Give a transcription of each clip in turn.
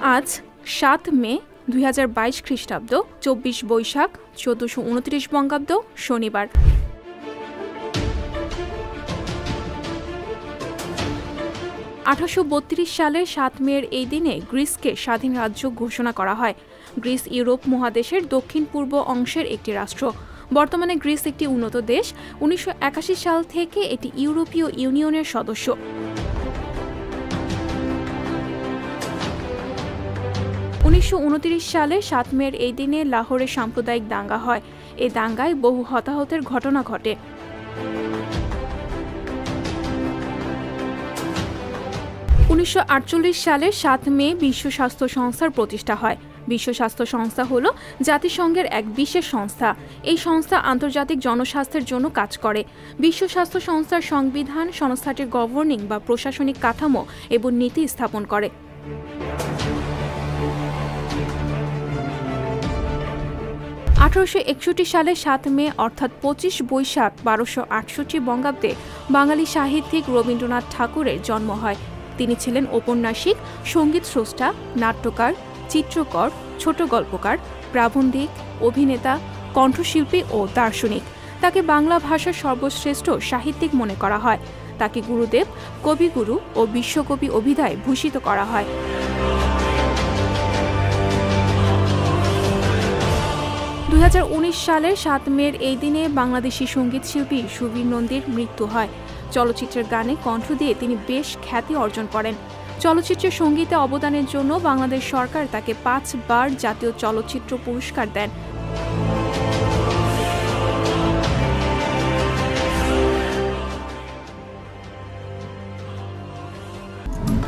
আজ ৭ মে ২০২২ খ্রিস্টাব্দ ২৪ বৈশাখ ১৪২৯ বঙ্গাব্দ শনিবার। ১৮৩২ সালের ৭ মের এই দিনে গ্রিসকে স্বাধীন রাজ্য ঘোষণা করা হয়। গ্রিস ইউরোপ মহাদেশের দক্ষিণ পূর্ব অংশের একটি রাষ্ট্র। বর্তমানে গ্রিস একটি উন্নত দেশ। ১৯৮১ সাল থেকে এটি ইউরোপীয় ইউনিয়নের সদস্য। ১৯২৯ সালে ৭ মের এই দিনে লাহোরে সাম্প্রদায়িক দাঙ্গা হয়। এই দাঙ্গায় বহু হতাহতের ঘটনা ঘটে। ১৯৪৮ সালে ৭ মে বিশ্ব স্বাস্থ্য সংস্থার প্রতিষ্ঠা হয়। বিশ্ব স্বাস্থ্য সংস্থা হল জাতিসংঘের এক বিশেষ সংস্থা। এই সংস্থা আন্তর্জাতিক জনস্বাস্থ্যের জন্য কাজ করে। বিশ্ব স্বাস্থ্য সংস্থার সংবিধান সংস্থাটির গভর্নিং বা প্রশাসনিক কাঠামো এবং নীতি স্থাপন করে। ১৮৬১ সালে ৭ মে অর্থাৎ ২৫ বৈশাখ ১২৬৮ বঙ্গাব্দে বাঙালি সাহিত্যিক রবীন্দ্রনাথ ঠাকুরের জন্ম হয়। তিনি ছিলেন ঔপন্যাসিক, সঙ্গীত স্রষ্টা, নাট্যকার, চিত্রকর, ছোট গল্পকার, প্রাবন্ধিক, অভিনেতা, কণ্ঠশিল্পী ও দার্শনিক। তাকে বাংলা ভাষার সর্বশ্রেষ্ঠ সাহিত্যিক মনে করা হয়। তাকে গুরুদেব, কবিগুরু ও বিশ্বকবি অভিধায় ভূষিত করা হয়। ২০১৯ সালের ৭ মের এই দিনে বাংলাদেশি সঙ্গীত শিল্পী সুবীর নন্দীর মৃত্যু হয়। চলচ্চিত্রের গানে কণ্ঠ দিয়ে তিনি বেশ খ্যাতি অর্জন করেন। চলচ্চিত্রের সঙ্গীতে অবদানের জন্য বাংলাদেশ সরকার তাকে ৫ বার জাতীয় চলচ্চিত্র পুরস্কার দেন।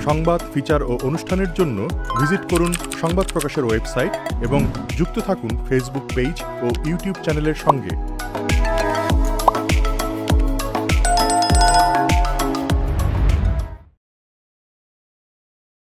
সংবাদ, ফিচার ও অনুষ্ঠানের জন্য ভিজিট করুন সংবাদ প্রকাশের ওয়েবসাইট এবং যুক্ত থাকুন ফেসবুক পেজ ও ইউটিউব চ্যানেলের সঙ্গে।